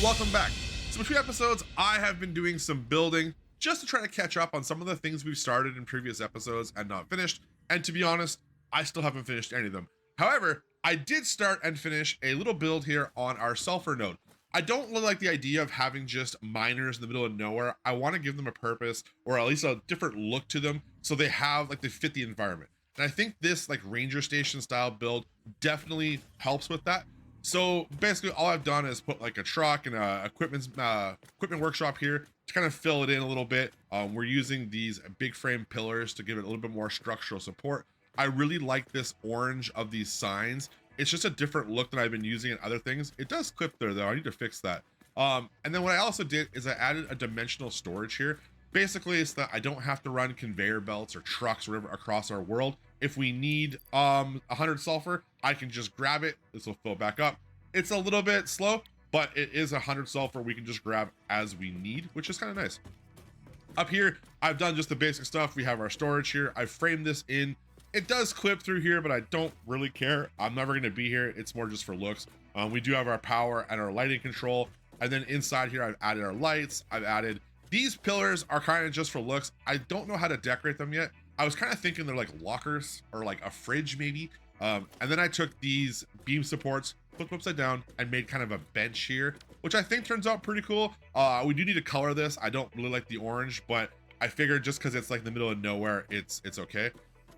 welcome back. So between episodes, I have been doing some building just to try to catch up on some of the things we've started in previous episodes and not finished. And to be honest, I still haven't finished any of them. However, I did start and finish a little build here on our sulfur node. I don't really like the idea of having just miners in the middle of nowhere. I want to give them a purpose, or at least a different look to them, so they have like they fit the environment. And I think this like ranger station style build definitely helps with that. So basically all I've done is put like a truck and a equipment workshop here to kind of fill it in a little bit. We're using these big frame pillars to give it a little bit more structural support. I really like this orange of these signs. It's just a different look than I've been using in other things. It does clip there though, I need to fix that. And then what I also did is I added a dimensional storage here. Basically it's that I don't have to run conveyor belts or trucks or whatever across our world. If we need 100 sulfur, I can just grab it. This will fill back up. It's a little bit slow, but it is 100 sulfur we can just grab as we need, which is kind of nice. Up here, I've done just the basic stuff. We have our storage here. I've framed this in. It does clip through here, but I don't really care. I'm never going to be here. It's more just for looks. We do have our power and our lighting control. And then inside here, I've added our lights. I've added these pillars are kind of just for looks. I don't know how to decorate them yet. I was kind of thinking they're like lockers or like a fridge maybe. And then I took these beam supports, flipped them upside down, and made kind of a bench here, which I think turns out pretty cool. We do need to color this. I don't really like the orange, but I figured just because it's like in the middle of nowhere, it's okay.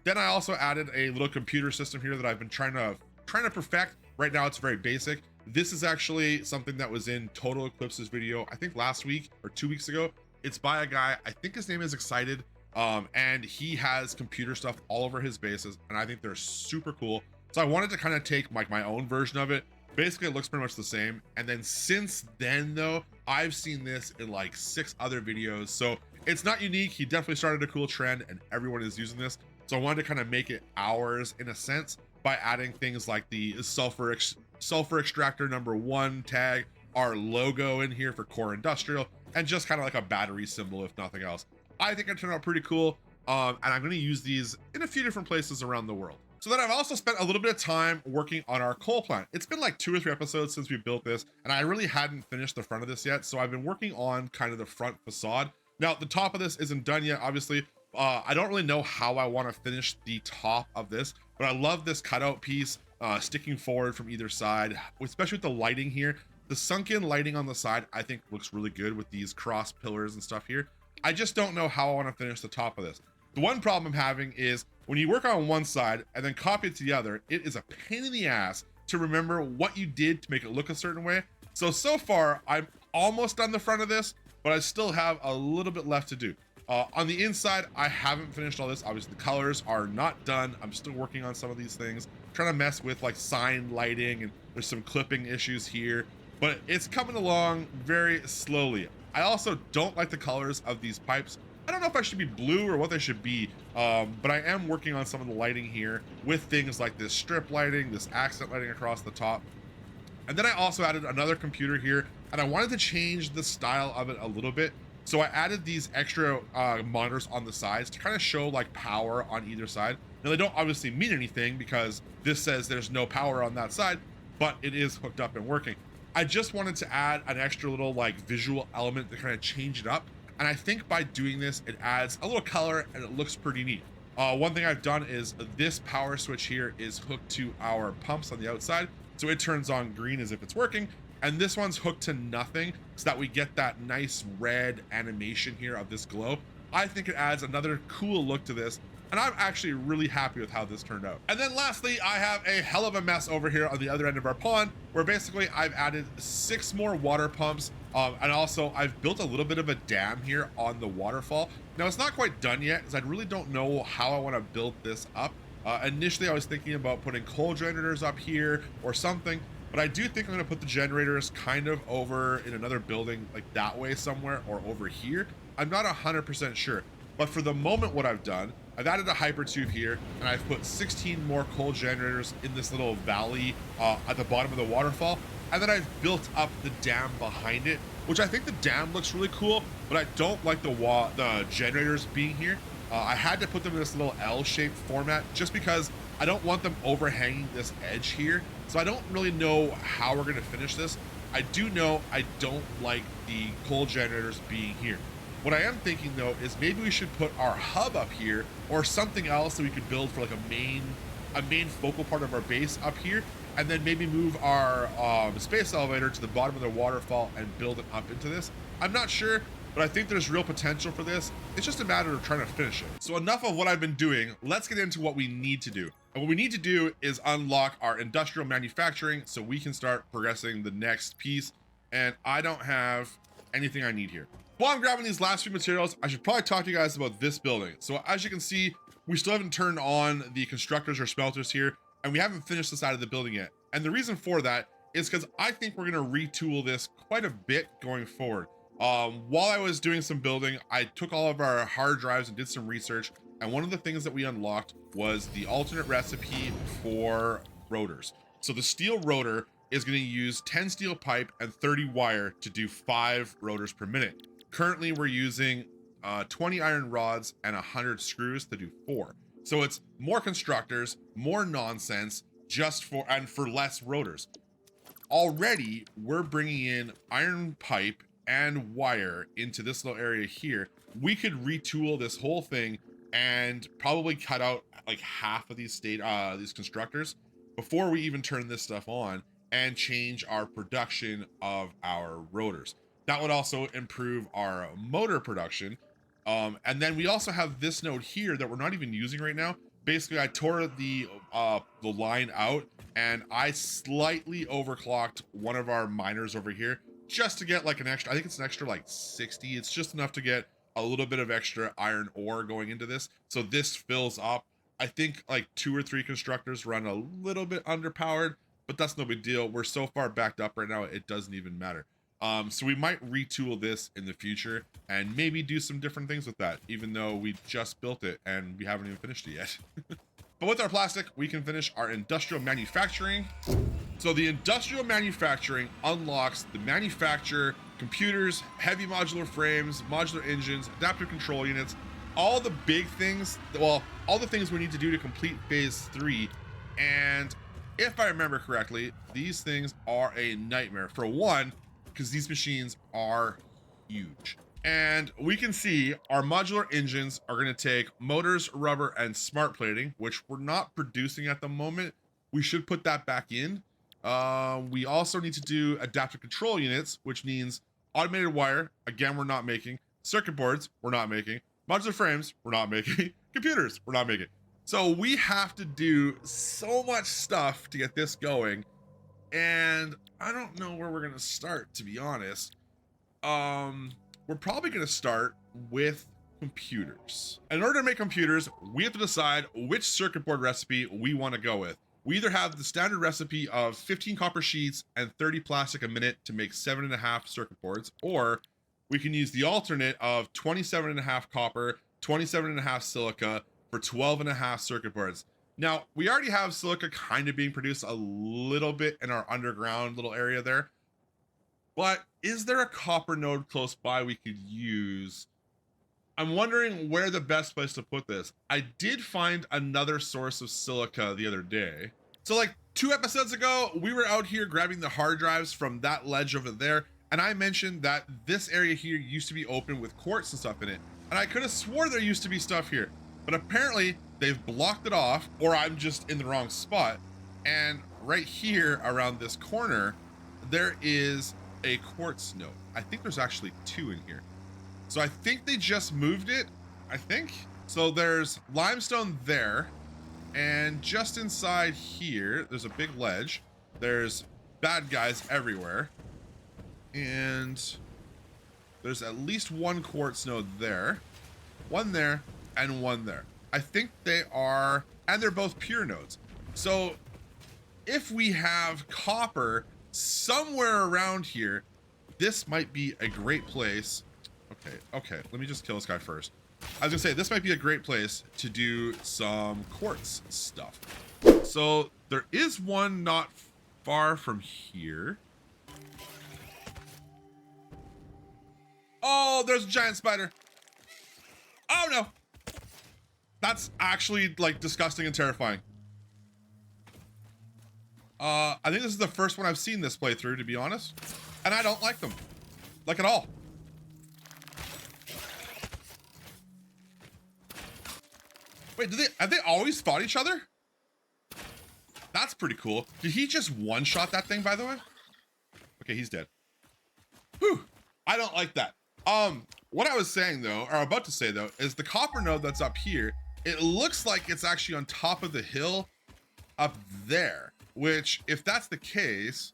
Then I also added a little computer system here that I've been trying to perfect. Right now it's very basic. This is actually something that was in Total Eclipse's video, I think last week or 2 weeks ago. It's by a guy, I think his name is Excited. And he has computer stuff all over his bases, and I think they're super cool. So I wanted to kind of take like my own version of it. Basically, it looks pretty much the same. And then since then, though, I've seen this in like 6 other videos. So it's not unique. He definitely started a cool trend, and everyone is using this. So I wanted to kind of make it ours in a sense by adding things like the sulfur extractor #1 tag, our logo in here for core industrial, and just kind of like a battery symbol, if nothing else. I think it turned out pretty cool, and I'm going to use these in a few different places around the world. So then I've also spent a little bit of time working on our coal plant. It's been like 2 or 3 episodes since we built this, and I really hadn't finished the front of this yet, so I've been working on kind of the front facade. Now, the top of this isn't done yet, obviously. I don't really know how I want to finish the top of this, but I love this cutout piece sticking forward from either side, especially with the lighting here. The sunken lighting on the side, I think looks really good with these cross pillars and stuff here. I just don't know how I want to finish the top of this. The one problem I'm having is when you work on one side and then copy it to the other, it is a pain in the ass to remember what you did to make it look a certain way. So far, I'm almost done the front of this, but I still have a little bit left to do. On the inside, I haven't finished all this. Obviously, the colors are not done. I'm still working on some of these things, trying to mess with like sign lighting, and there's some clipping issues here, but it's coming along very slowly. I also don't like the colors of these pipes. I don't know if I should be blue or what they should be, but I am working on some of the lighting here with things like this strip lighting, this accent lighting across the top. And then I also added another computer here, and I wanted to change the style of it a little bit. So I added these extra monitors on the sides to kind of show like power on either side. Now they don't obviously mean anything because this says there's no power on that side, but it is hooked up and working. I just wanted to add an extra little like visual element to kind of change it up. And I think by doing this, it adds a little color and it looks pretty neat. One thing I've done is this power switch here is hooked to our pumps on the outside. So it turns on green as if it's working. And this one's hooked to nothing so that we get that nice red animation here of this glow. I think it adds another cool look to this, and I'm actually really happy with how this turned out. And then lastly, I have a hell of a mess over here on the other end of our pond, where basically I've added 6 more water pumps, and also I've built a little bit of a dam here on the waterfall. Now it's not quite done yet, because I really don't know how I want to build this up. Initially, I was thinking about putting coal generators up here or something, but I do think I'm gonna put the generators kind of over in another building, like that way somewhere, or over here. I'm not 100% sure, but for the moment, what I've done, I've added a hyper tube here, and I've put 16 more coal generators in this little valley at the bottom of the waterfall, and then I've built up the dam behind it, which I think the dam looks really cool, but I don't like the generators being here. I had to put them in this little L-shaped format just because I don't want them overhanging this edge here. So I don't really know how we're gonna finish this. I do know I don't like the coal generators being here. What I am thinking though is maybe we should put our hub up here or something else that we could build for like a main focal part of our base up here, and then maybe move our space elevator to the bottom of the waterfall and build it up into this. I'm not sure, but I think there's real potential for this. It's just a matter of trying to finish it. So enough of what I've been doing. Let's get into what we need to do. And what we need to do is unlock our industrial manufacturing so we can start progressing the next piece. And I don't have anything I need here. While I'm grabbing these last few materials, I should probably talk to you guys about this building. So as you can see, we still haven't turned on the constructors or smelters here, and we haven't finished the side of the building yet. And the reason for that is because I think we're gonna retool this quite a bit going forward. While I was doing some building, I took all of our hard drives and did some research, and one of the things that we unlocked was the alternate recipe for rotors. So the steel rotor is going to use 10 steel pipe and 30 wire to do 5 rotors per minute. Currently, we're using 20 iron rods and 100 screws to do 4. So it's more constructors, more nonsense, for less rotors. Already, we're bringing in iron pipe and wire into this little area here. We could retool this whole thing and probably cut out like half of these constructors before we even turn this stuff on and change our production of our rotors. That would also improve our motor production. And then we also have this node here that we're not even using right now. Basically, I tore the line out and I slightly overclocked one of our miners over here just to get like an extra, I think it's an extra like 60. It's just enough to get a little bit of extra iron ore going into this. So this fills up. I think like 2 or 3 constructors run a little bit underpowered, but that's no big deal. We're so far backed up right now, it doesn't even matter. So we might retool this in the future and maybe do some different things with that, even though we just built it and we haven't even finished it yet. But with our plastic, we can finish our industrial manufacturing. So the industrial manufacturing unlocks the manufacture, computers, heavy modular frames, modular engines, adaptive control units, all the big things, well, all the things we need to do to complete phase 3. And if I remember correctly, these things are a nightmare. For one, because these machines are huge. And we can see our modular engines are going to take motors, rubber, and smart plating, which we're not producing at the moment. We should put that back in. We also need to do adaptive control units, which means automated wire, again, we're not making. Circuit boards, we're not making. Modular frames, we're not making. Computers, we're not making. So we have to do so much stuff to get this going. And I don't know where we're going to start, to be honest. We're probably going to start with computers. In order to make computers, we have to decide which circuit board recipe we want to go with. We either have the standard recipe of 15 copper sheets and 30 plastic a minute to make 7.5 circuit boards, or we can use the alternate of 27.5 copper, 27.5 silica for 12.5 circuit boards. Now, we already have silica kind of being produced a little bit in our underground little area there, but is there a copper node close by we could use? I'm wondering where the best place to put this. I did find another source of silica the other day. So like 2 episodes ago, we were out here grabbing the hard drives from that ledge over there, and I mentioned that this area here used to be open with quartz and stuff in it. And I could have swore there used to be stuff here, but apparently they've blocked it off, or I'm just in the wrong spot. And right here around this corner, there is a quartz node. I think there's actually 2 in here. So I think they just moved it, I think. So there's limestone there, and just inside here, there's a big ledge. There's bad guys everywhere. And there's at least 1 quartz node there, 1 there, and 1 there. I think they are, and they're both pure nodes. So if we have copper somewhere around here, this might be a great place. Okay, let me just kill this guy first. I was gonna say, this might be a great place to do some quartz stuff. So there is one not far from here. Oh, there's a giant spider. Oh no. That's actually like disgusting and terrifying. I think this is the first one I've seen this playthrough, to be honest. And I don't like them. Like at all. Wait, have they always fought each other? That's pretty cool. Did he just one-shot that thing, by the way? Okay, he's dead. Whew, I don't like that. What I was saying though, or about to say though, is the copper node that's up here, it looks like it's actually on top of the hill up there, which if that's the case,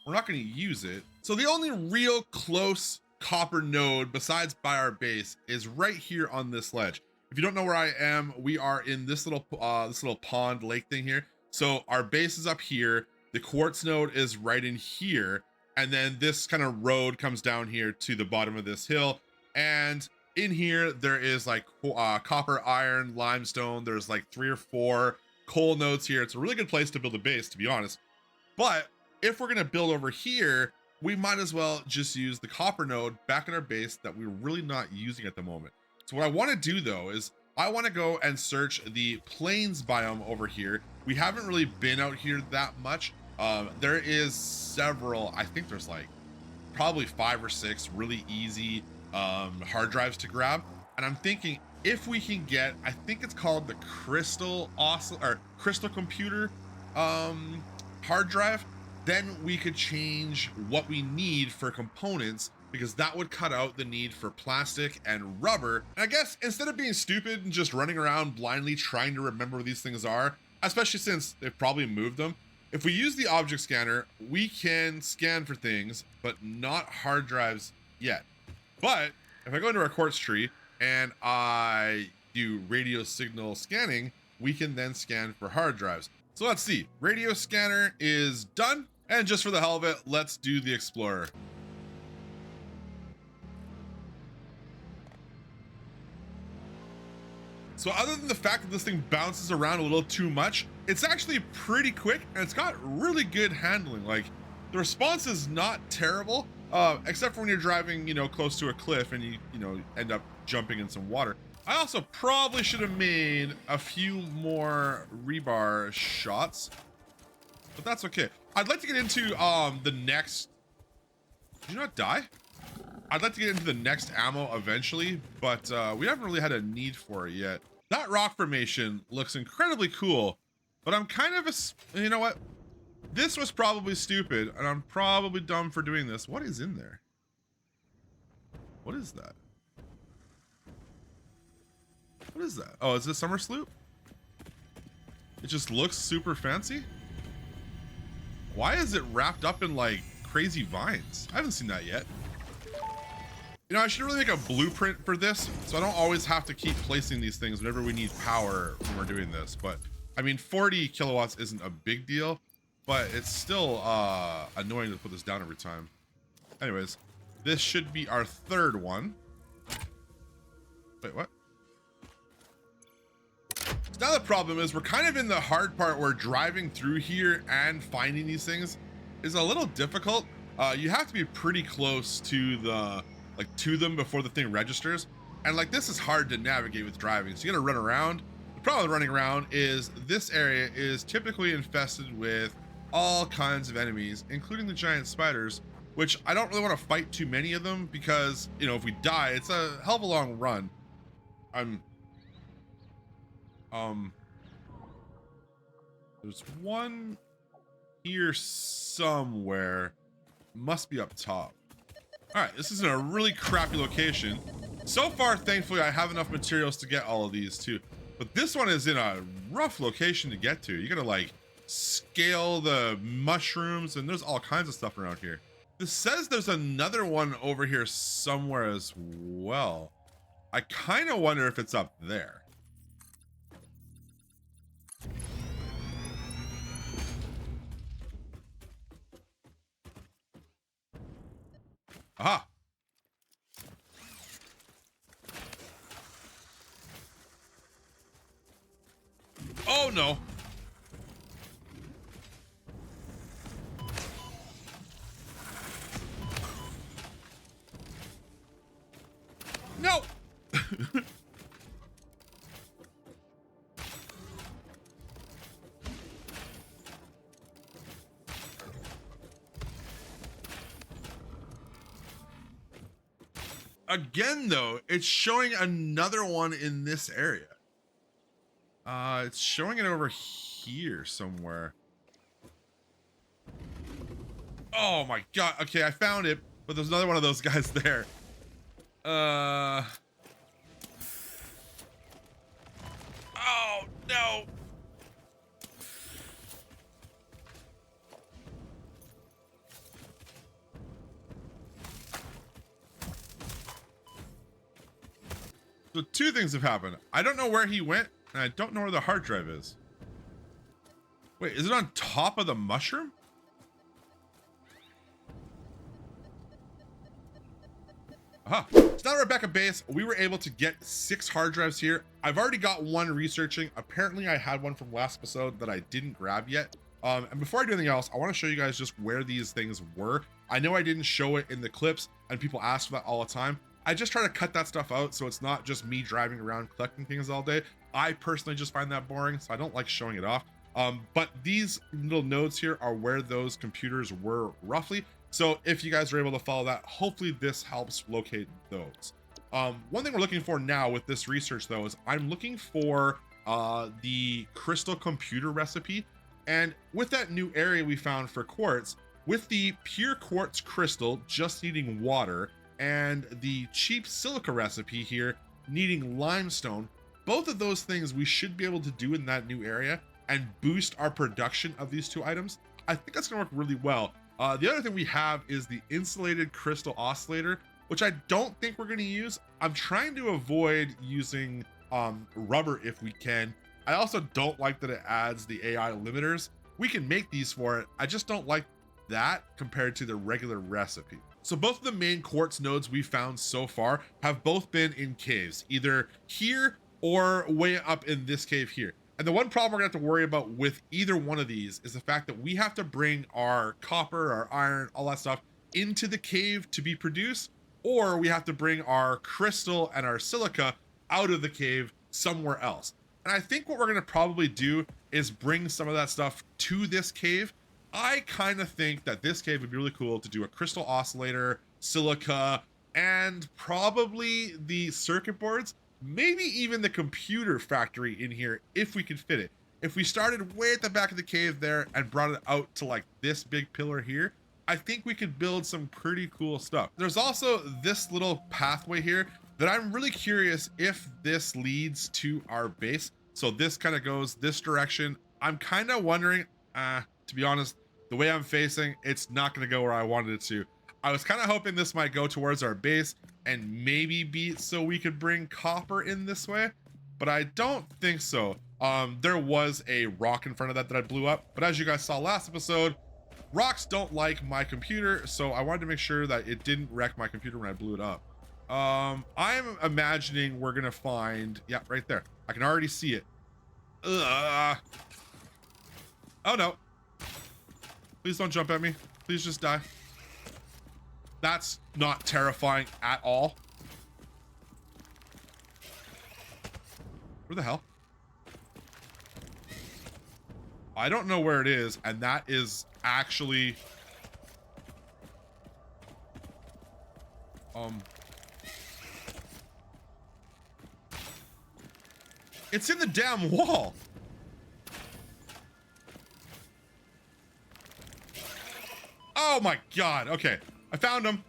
we're not gonna use it. So the only real close copper node besides by our base is right here on this ledge. If you don't know where I am, we are in this little pond lake thing here. So our base is up here. The quartz node is right in here. And then this kind of road comes down here to the bottom of this hill. And in here, there is like copper, iron, limestone. There's like 3 or 4 coal nodes here. It's a really good place to build a base, to be honest. But if we're gonna build over here, we might as well just use the copper node back in our base that we're really not using at the moment. So what I wanna do though is I wanna go and search the plains biome over here. We haven't really been out here that much. There is several, I think there's like probably 5 or 6 really easy hard drives to grab. And I'm thinking if we can get, I think it's called the crystal computer hard drive, then we could change what we need for components, because that would cut out the need for plastic and rubber. And I guess instead of being stupid and just running around blindly trying to remember where these things are, especially since they've probably moved them, if we use the object scanner, we can scan for things, but not hard drives yet. But if I go into our quartz tree and I do radio signal scanning, we can then scan for hard drives. So let's see, radio scanner is done. And just for the hell of it, let's do the explorer. So other than the fact that this thing bounces around a little too much, it's actually pretty quick and it's got really good handling. Like the response is not terrible, except for when you're driving, close to a cliff and you end up jumping in some water. I also probably should have made a few more rebar shots, but that's okay. I'd like to get into the next, did you not die? I'd like to get into the next ammo eventually, but we haven't really had a need for it yet. That rock formation looks incredibly cool, but I'm kind of you know what? This was probably stupid, and I'm probably dumb for doing this. What is in there? What is that? What is that? Oh, is this summer sloop? It just looks super fancy. Why is it wrapped up in like crazy vines? I haven't seen that yet. I should really make a blueprint for this, so I don't always have to keep placing these things whenever we need power when we're doing this. But I mean, 40 kilowatts isn't a big deal, but it's still annoying to put this down every time. Anyways, this should be our 3rd one. Wait, what? So now the problem is we're kind of in the hard part where driving through here and finding these things is a little difficult. You have to be pretty close to them before the thing registers. And like, this is hard to navigate with driving. So you gotta run around. The problem with running around is this area is typically infested with all kinds of enemies, including the giant spiders, which I don't really want to fight too many of them because, if we die, it's a hell of a long run. There's one here somewhere. Must be up top. All right, this is in a really crappy location. So far, thankfully, I have enough materials to get all of these too. But this one is in a rough location to get to. You gotta like scale the mushrooms, and there's all kinds of stuff around here. This says there's another one over here somewhere as well. I kind of wonder if it's up there. Aha! Oh no! No! Again, though, it's showing another one in this area. It's showing it over here somewhere. Oh my god. Okay, I found it, but there's another one of those guys there. Oh no. So two things have happened. I don't know where he went, and I don't know where the hard drive is. Wait, is it on top of the mushroom? Aha. So now we're back at base. We were able to get 6 hard drives here. I've already got one researching. Apparently I had one from last episode that I didn't grab yet. And before I do anything else, I want to show you guys just where these things were. I know I didn't show it in the clips, and people ask for that all the time. I just try to cut that stuff out so it's not just me driving around collecting things all day. I personally just find that boring, so I don't like showing it off. But these little nodes here are where those computers were roughly. So if you guys are able to follow that, hopefully this helps locate those. One thing we're looking for now with this research though is I'm looking for the crystal computer recipe. And with that new area we found for quartz, with the pure quartz crystal just needing water and the cheap silica recipe here needing limestone, both of those things we should be able to do in that new area and boost our production of these two items. I think that's gonna work really well. The other thing we have is the insulated crystal oscillator, which I don't think we're gonna use. I'm trying to avoid using rubber if we can. I also don't like that it adds the AI limiters. We can make these for it. I just don't like that compared to the regular recipe. So both of the main quartz nodes we found so far have both been in caves, either here or way up in this cave here. And the one problem we're gonna have to worry about with either one of these is the fact that we have to bring our copper, our iron, all that stuff into the cave to be produced, or we have to bring our crystal and our silica out of the cave somewhere else. And I think what we're gonna probably do is bring some of that stuff to this cave. I kind of think that this cave would be really cool to do a crystal oscillator, silica, and probably the circuit boards, maybe even the computer factory in here if we could fit it. If we started way at the back of the cave there and brought it out to like this big pillar here, I think we could build some pretty cool stuff. There's also this little pathway here that I'm really curious if this leads to our base. So this kind of goes this direction. I'm kind of wondering, to be honest, the way I'm facing, it's not going to go where I wanted it to. I was kind of hoping this might go towards our base and maybe be so we could bring copper in this way, but I don't think so. There was a rock in front of that I blew up, but as you guys saw last episode, rocks don't like my computer, so I wanted to make sure that it didn't wreck my computer when I blew it up. I'm imagining we're gonna find, yeah, right there. I can already see it. Oh no. Please don't jump at me. Please just die. That's not terrifying at all. Where the hell? I don't know where it is, and that is actually... It's in the damn wall. Oh my god. Okay. I found him.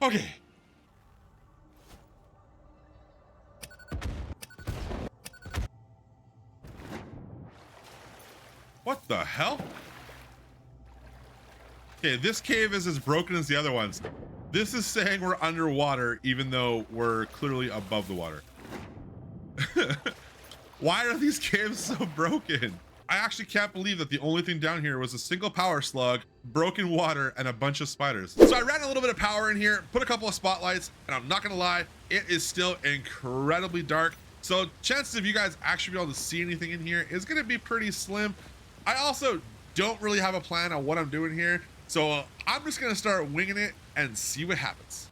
Okay. What the hell? Okay, this cave is as broken as the other ones. This is saying we're underwater, even though we're clearly above the water. Why are these caves so broken? I actually can't believe that the only thing down here was a single power slug, broken water, and a bunch of spiders. So I ran a little bit of power in here, put a couple of spotlights, and I'm not gonna lie, it is still incredibly dark. So chances of you guys actually be able to see anything in here is gonna be pretty slim. I also don't really have a plan on what I'm doing here. So I'm just gonna start winging it and see what happens.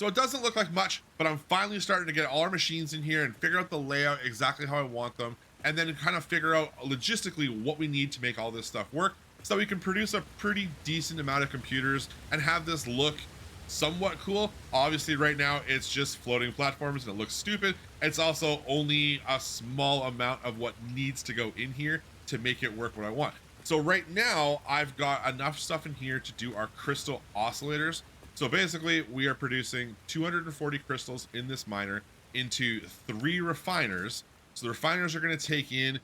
So it doesn't look like much, but I'm finally starting to get all our machines in here and figure out the layout exactly how I want them, and then kind of figure out logistically what we need to make all this stuff work so we can produce a pretty decent amount of computers and have this look somewhat cool. Obviously right now it's just floating platforms and it looks stupid. It's also only a small amount of what needs to go in here to make it work what I want. So right now I've got enough stuff in here to do our crystal oscillators. So basically we are producing 240 crystals in this miner into 3 refiners. So the refiners are going to take in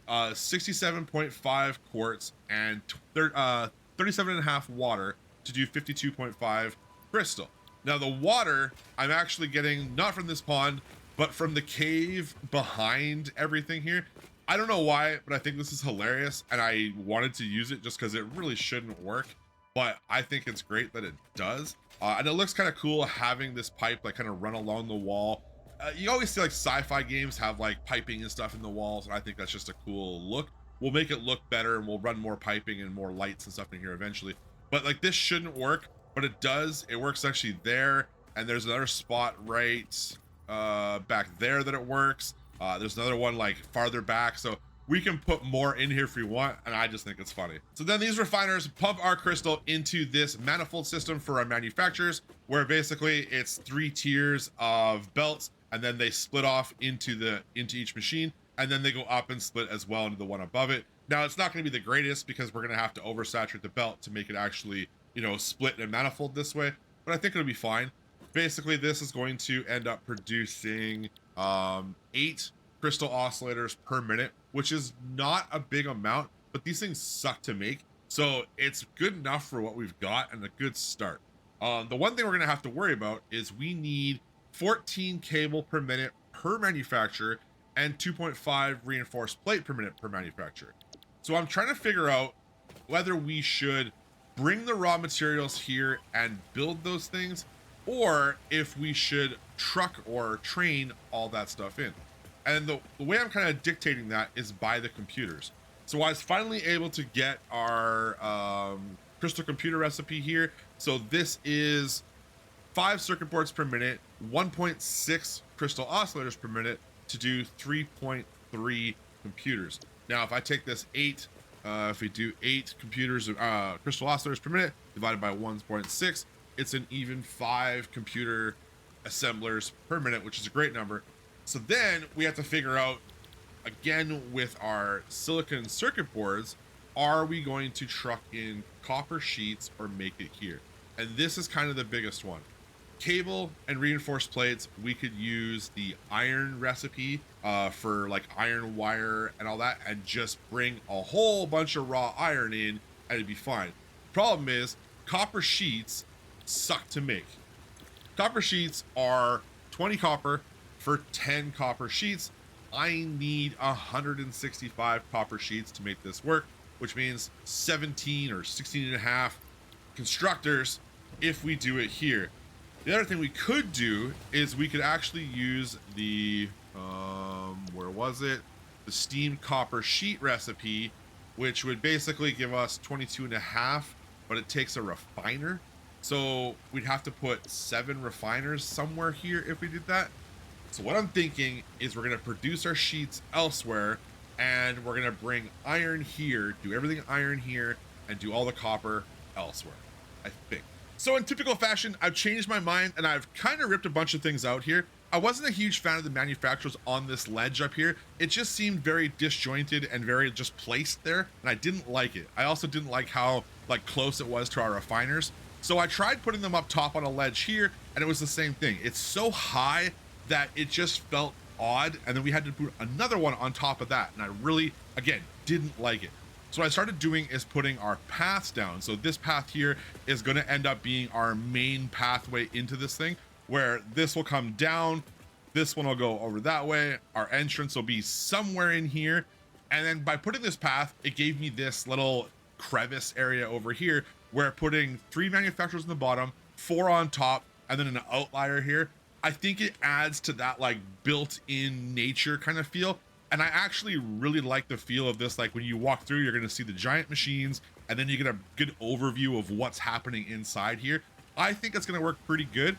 67.5 quartz and 37.5 water to do 52.5 crystal. Now the water I'm actually getting not from this pond, but from the cave behind everything here. I don't know why, but I think this is hilarious and I wanted to use it just because it really shouldn't work, but I think it's great that it does. And it looks kind of cool having this pipe like kind of run along the wall. You always see like sci-fi games have like piping and stuff in the walls, and I think that's just a cool look. We'll make it look better and we'll run more piping and more lights and stuff in here eventually. But like this shouldn't work, but it does. It works actually there, and there's another spot right back there that it works. There's another one like farther back, so we can put more in here if we want, and I just think it's funny. So then these refiners pump our crystal into this manifold system for our manufacturers, where basically it's 3 tiers of belts, and then they split off into each machine, and then they go up and split as well into the one above it. Now it's not going to be the greatest because we're going to have to oversaturate the belt to make it actually, you know, split and manifold this way, but I think it'll be fine. Basically this is going to end up producing 8 crystal oscillators per minute, which is not a big amount, but these things suck to make, so it's good enough for what we've got and a good start. The one thing we're going to have to worry about is we need 14 cable per minute per manufacturer and 2.5 reinforced plate per minute per manufacturer. So I'm trying to figure out whether we should bring the raw materials here and build those things, or if we should truck or train all that stuff in. And the way I'm kind of dictating that is by the computers. So I was finally able to get our crystal computer recipe here. So this is 5 circuit boards per minute, 1.6 crystal oscillators per minute to do 3.3 computers. Now, if I take this 8, if we do 8 computers, crystal oscillators per minute divided by 1.6, it's an even 5 computer assemblers per minute, which is a great number. So then we have to figure out, again, with our silicon circuit boards, are we going to truck in copper sheets or make it here? And this is kind of the biggest one. Cable and reinforced plates, we could use the iron recipe for like iron wire and all that, and just bring a whole bunch of raw iron in and it'd be fine. Problem is, copper sheets suck to make. Copper sheets are 20 copper for 10 copper sheets. I need 165 copper sheets to make this work, which means 17 or 16 and a half constructors if we do it here. The other thing we could do is we could actually use the, where was it? The steamed copper sheet recipe, which would basically give us 22 and a half, but it takes a refiner. So we'd have to put 7 refiners somewhere here if we did that. So what I'm thinking is we're gonna produce our sheets elsewhere, and we're gonna bring iron here, do everything iron here, and do all the copper elsewhere, I think. So in typical fashion, I've changed my mind and I've kind of ripped a bunch of things out here. I wasn't a huge fan of the manufacturers on this ledge up here. It just seemed very disjointed and very just placed there, and I didn't like it. I also didn't like how like close it was to our refiners. So I tried putting them up top on a ledge here, and it was the same thing. It's so high that it just felt odd, and then we had to put another one on top of that, and I really, again, didn't like it. So what I started doing is putting our paths down. So this path here is going to end up being our main pathway into this thing, where this will come down, this one will go over that way, our entrance will be somewhere in here, and then by putting this path, it gave me this little crevice area over here, where putting 3 manufacturers on the bottom, 4 on top, and then an outlier here, I think it adds to that like built-in nature kind of feel. And I actually really like the feel of this. Like when you walk through, you're going to see the giant machines, and then you get a good overview of what's happening inside here. I think it's going to work pretty good.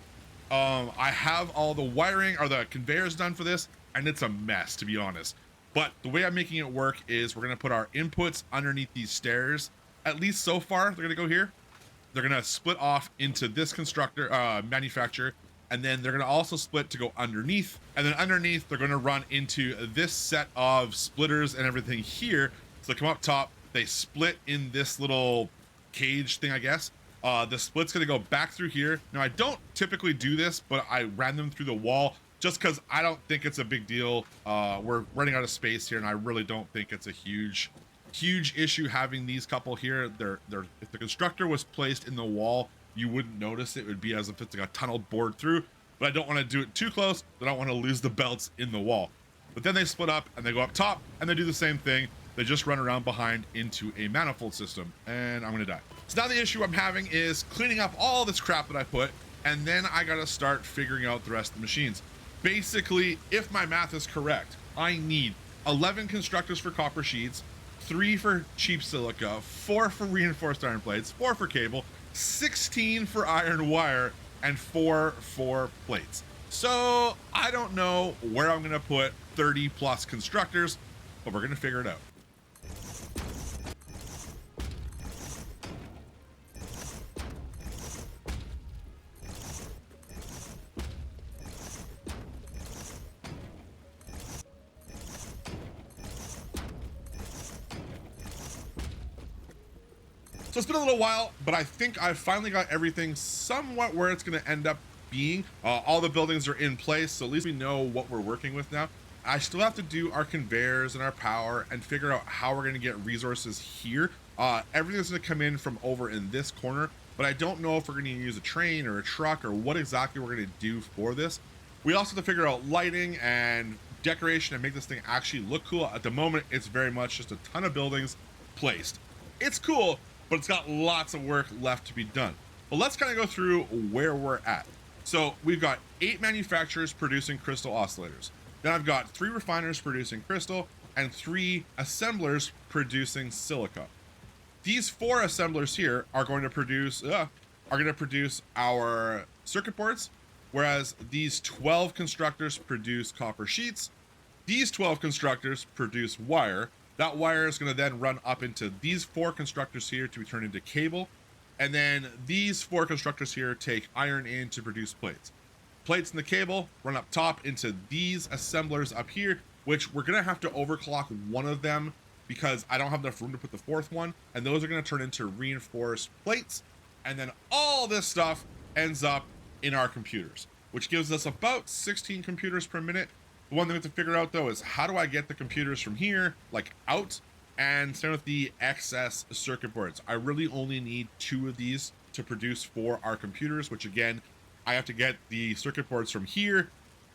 I have all the wiring or the conveyors done for this, and it's a mess, to be honest. But the way I'm making it work is we're gonna put our inputs underneath these stairs. At least so far, they're gonna go here. They're gonna split off into this constructor, manufacturer, and then they're gonna also split to go underneath. And then underneath, they're gonna run into this set of splitters and everything here. So they come up top, they split in this little cage thing, I guess. The split's gonna go back through here. Now, I don't typically do this, but I ran them through the wall just because I don't think it's a big deal. We're running out of space here, and I really don't think it's a huge issue having these couple here. If the constructor was placed in the wall, you wouldn't notice it. It would be as if it's like a tunnel bored through, but I don't want to do it too close. I don't want to lose the belts in the wall. But then they split up and they go up top and they do the same thing. They just run around behind into a manifold system, and I'm gonna die. So now the issue I'm having is cleaning up all this crap that I put, and then I gotta start figuring out the rest of the machines. Basically, if my math is correct, I need 11 constructors for copper sheets, 3 for cheap silica, 4 for reinforced iron plates, 4 for cable, 16 for iron wire, and 4 for plates. So I don't know where I'm gonna put 30 plus constructors, but we're gonna figure it out. So it's been a little while, but I think I've finally got everything somewhat where it's going to end up being. All the buildings are in place, so at least we know what we're working with now. I still have to do our conveyors and our power and figure out how we're going to get resources here. Everything's going to come in from over in this corner, but I don't know if we're going to use a train or a truck or what exactly we're going to do for this. We also have to figure out lighting and decoration and make this thing actually look cool. At the moment, it's very much just a ton of buildings placed. It's cool, but it's got lots of work left to be done. But let's kind of go through where we're at. So we've got 8 manufacturers producing crystal oscillators. Then I've got 3 refiners producing crystal and 3 assemblers producing silica. These 4 assemblers here are going to produce our circuit boards, whereas these 12 constructors produce copper sheets. These 12 constructors produce wire. That wire is going to then run up into these 4 constructors here to be turned into cable. And then these 4 constructors here take iron in to produce plates. Plates in the cable run up top into these assemblers up here, which we're going to have to overclock one of them because I don't have enough room to put the 4th one. And those are going to turn into reinforced plates. And then all this stuff ends up in our computers, which gives us about 16 computers per minute. The one thing we have to figure out though is how do I get the computers from here, like out, and same with the excess circuit boards. I really only need 2 of these to produce for our computers, which again, I have to get the circuit boards from here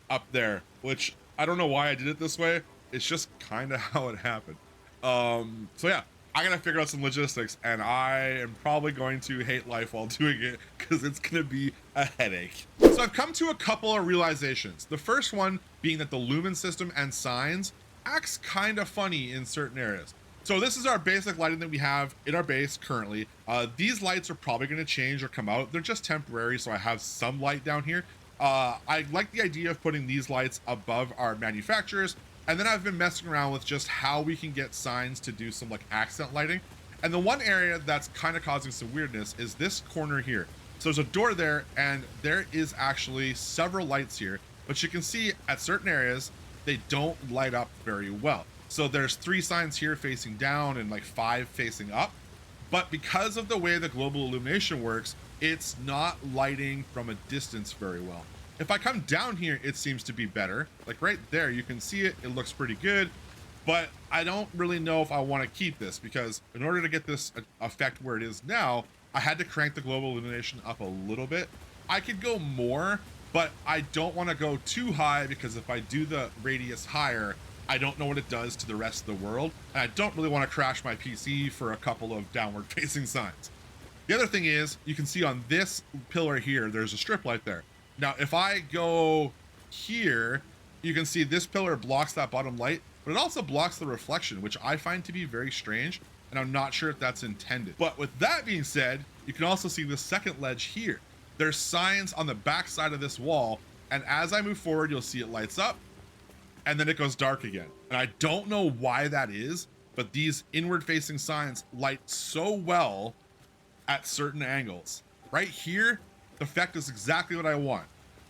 up there, which I don't know why I did it this way. It's just kind of how it happened. So yeah, I gotta figure out some logistics, and I am probably going to hate life while doing it because it's gonna be a headache. So I've come to a couple of realizations. The first one being that the lumen system and signs acts kind of funny in certain areas. So this is our basic lighting that we have in our base currently. These lights are probably going to change or come out. They're just temporary, so I have some light down here. I like the idea of putting these lights above our manufacturers, and then I've been messing around with just how we can get signs to do some like accent lighting. And the one area that's kind of causing some weirdness is this corner here. So there's a door there, and there is actually several lights here, but you can see at certain areas, they don't light up very well. So there's 3 signs here facing down and like 5 facing up. But because of the way the global illumination works, it's not lighting from a distance very well. If I come down here, it seems to be better. Like right there, you can see it, it looks pretty good. But I don't really know if I want to keep this because in order to get this effect where it is now, I had to crank the global illumination up a little bit. I could go more, but I don't want to go too high because if I do the radius higher, I don't know what it does to the rest of the world, and I don't really want to crash my PC for a couple of downward facing signs. The other thing is, you can see on this pillar here, there's a strip light there. Now, if I go here, you can see this pillar blocks that bottom light, but it also blocks the reflection, which I find to be very strange, and I'm not sure if that's intended. But with that being said, you can also see the second ledge here. there's signs on the back side of this wall, and as I move forward, you'll see it lights up, and then it goes dark again. And I don't know why that is, but these inward facing signs light so well at certain angles. Right here, the effect is exactly what I want.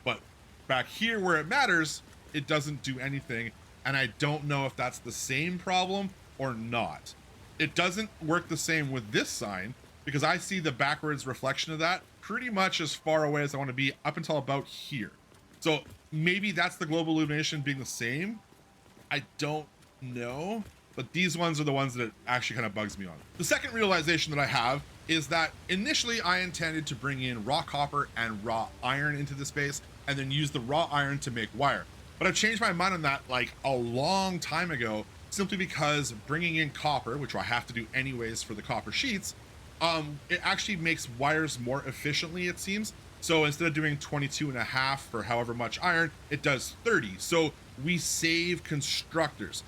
But back here where it matters, it doesn't do anything. And I don't know if that's the same problem or not. It doesn't work the same with this sign because I see the backwards reflection of that pretty much as far away as I want to be up until about here. So maybe that's the global illumination being the same. I don't know, but these ones are the ones that it actually kind of bugs me on. The second realization that I have is that initially I intended to bring in raw copper and raw iron into the space and then use the raw iron to make wire. But I've changed my mind on that like a long time ago, simply because bringing in copper, which I have to do anyways for the copper sheets, it actually makes wires more efficiently, it seems. So instead of doing 22.5 for however much iron, it does 30. So we save constructors.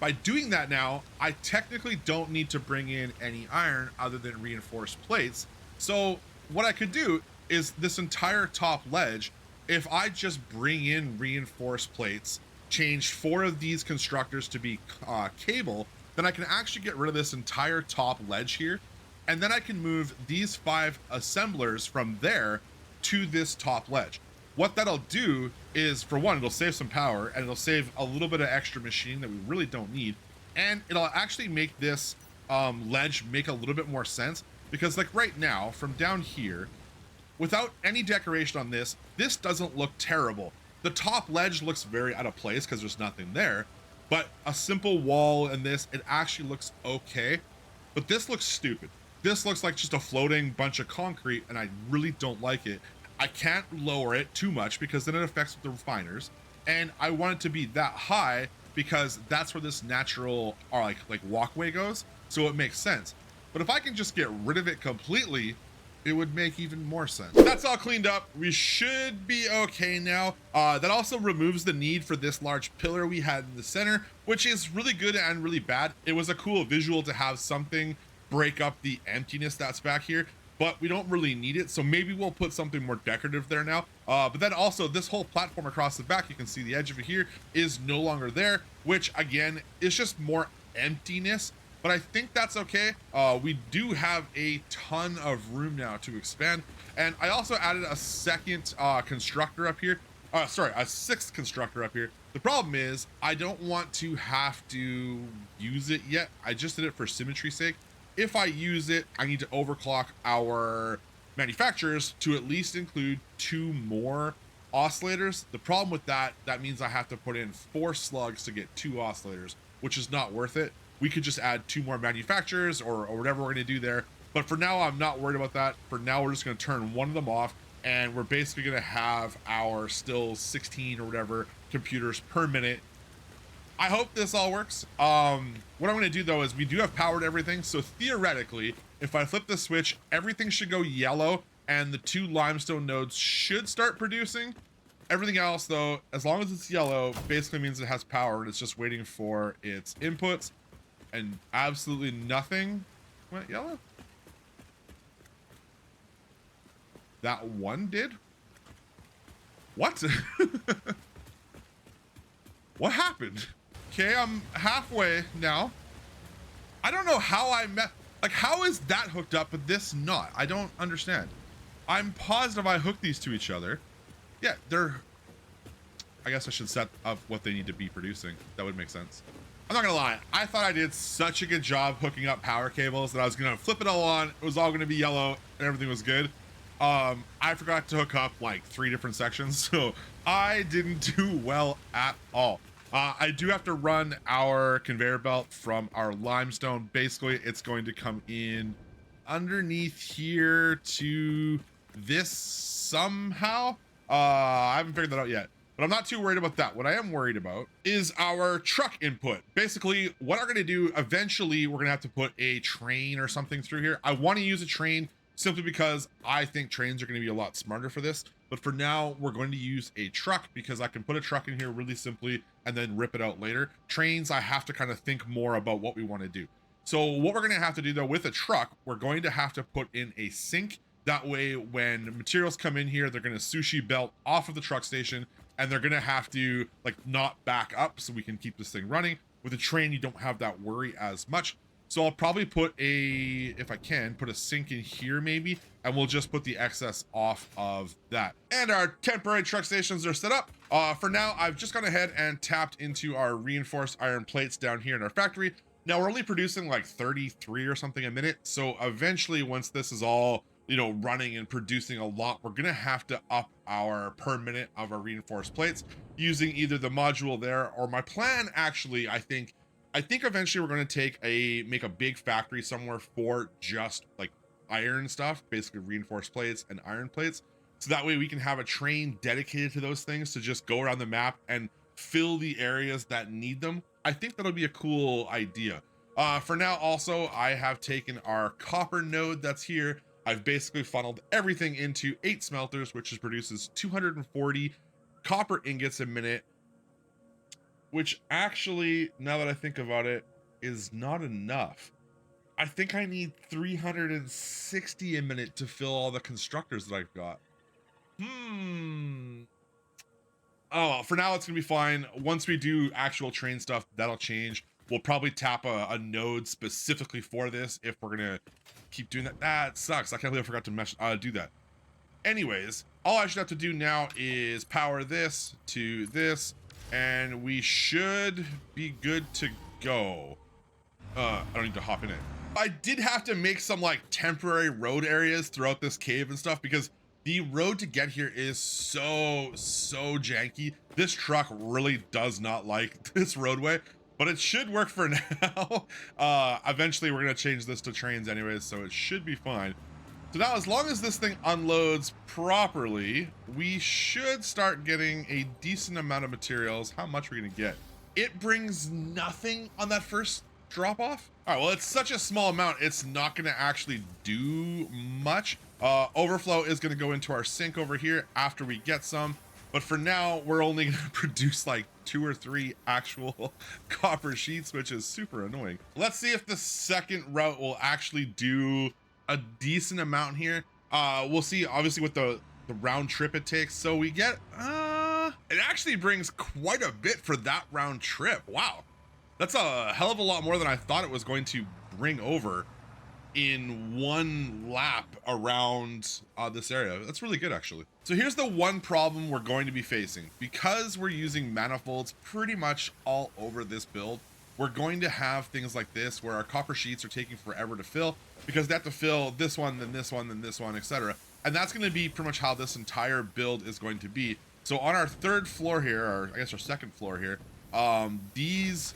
By doing that now, I technically don't need to bring in any iron other than reinforced plates. So what I could do is this entire top ledge, if I just bring in reinforced plates, change 4 of these constructors to be cable, then I can actually get rid of this entire top ledge here. And then I can move these 5 assemblers from there to this top ledge. What that'll do is, for one, it'll save some power and it'll save a little bit of extra machining that we really don't need. And it'll actually make this ledge make a little bit more sense, because like right now from down here, without any decoration on this, this doesn't look terrible. The top ledge looks very out of place because there's nothing there, but a simple wall and this, it actually looks okay. But this looks stupid. This looks like just a floating bunch of concrete and I really don't like it. I can't lower it too much because then it affects the refiners. And I want it to be that high because that's where this natural like walkway goes. So it makes sense. But if I can just get rid of it completely, it would make even more sense. That's all cleaned up. We should be okay now. That also removes the need for this large pillar we had in the center, which is really good and really bad. It was a cool visual to have something break up the emptiness that's back here, but we don't really need it. So maybe we'll put something more decorative there now. But then also this whole platform across the back, you can see the edge of it here is no longer there, which again, is just more emptiness. But I think that's okay. We do have a ton of room now to expand. And I also added a second constructor up here. Sorry, a 6th constructor up here. The problem is I don't want to have to use it yet. I just did it for symmetry's sake. If I use it, I need to overclock our manufacturers to at least include 2 more oscillators. The problem with that means I have to put in 4 slugs to get 2 oscillators, which is not worth it. We could just add 2 more manufacturers or whatever we're gonna do there. But for now, I'm not worried about that. For now, we're just gonna turn one of them off and we're basically gonna have our still 16 or whatever computers per minute. I hope this all works. What I'm gonna do though is we do have power to everything. So theoretically, if I flip the switch, everything should go yellow and the 2 limestone nodes should start producing. Everything else though, as long as it's yellow, basically means it has power and it's just waiting for its inputs. And absolutely nothing went yellow. That one did? What? What happened? Okay, I'm halfway now. I don't know how I met, like how is that hooked up but this not? I don't understand. I'm positive I hooked these to each other. Yeah, I guess I should set up what they need to be producing. That would make sense. I'm not gonna lie, I thought I did such a good job hooking up power cables that I was gonna flip it all on, it was all gonna be yellow, and everything was good. I forgot to hook up like 3 different sections, so I didn't do well at all. I do have to run our conveyor belt from our limestone. Basically, it's going to come in underneath here to this somehow. I haven't figured that out yet. But I'm not too worried about that. What I am worried about is our truck input. Basically, what I'm gonna do, eventually, we're gonna have to put a train or something through here. I wanna use a train simply because I think trains are gonna be a lot smarter for this. But for now, we're going to use a truck because I can put a truck in here really simply and then rip it out later. Trains, I have to kind of think more about what we wanna do. So what we're gonna have to do though with a truck, we're going to have to put in a sink That way, when materials come in here, they're going to sushi belt off of the truck station, and they're going to have to like not back up so we can keep this thing running. With a train, you don't have that worry as much. So I'll probably put if I can, put a sink in here maybe, and we'll just put the excess off of that. And our temporary truck stations are set up. For now, I've just gone ahead and tapped into our reinforced iron plates down here in our factory. Now we're only producing like 33 or something a minute. So eventually, once this is all, you know, running and producing a lot, we're gonna have to up our per minute of our reinforced plates using either the module there, or my plan actually, I think eventually we're going to make a big factory somewhere for just like iron stuff, basically reinforced plates and iron plates. So that way we can have a train dedicated to those things to just go around the map and fill the areas that need them. I think that'll be a cool idea. For now, also, I have taken our copper node that's here. I've basically funneled everything into 8 smelters, which produces 240 copper ingots a minute, which actually, now that I think about it, is not enough. I think I need 360 a minute to fill all the constructors that I've got. Oh, for now it's gonna be fine. Once we do actual train stuff, that'll change. We'll probably tap a node specifically for this if we're gonna keep doing that. That sucks. I can't believe I forgot to do that. Anyways, all I should have to do now is power this to this, and we should be good to go. I don't need to hop in it. I did have to make some like temporary road areas throughout this cave and stuff because the road to get here is so janky. This truck really does not like this roadway, but it should work for now. Eventually we're gonna change this to trains anyways, so it should be fine. So now, as long as this thing unloads properly, we should start getting a decent amount of materials. How much are we gonna get? It brings nothing on that first drop off. All right, well, it's such a small amount, it's not gonna actually do much. Overflow is gonna go into our sink over here after we get some. But for now, we're only gonna produce like 2 or 3 actual copper sheets, which is super annoying. Let's see if the second route will actually do a decent amount here. We'll see obviously what the round trip it takes. So we get, it actually brings quite a bit for that round trip. Wow. That's a hell of a lot more than I thought it was going to bring over in one lap around this area. That's really good actually. So here's the one problem we're going to be facing. Because we're using manifolds pretty much all over this build, we're going to have things like this where our copper sheets are taking forever to fill because they have to fill this one, then this one, then this one, etc. And that's going to be pretty much how this entire build is going to be. So on our 3rd floor here, or I guess our 2nd floor here, these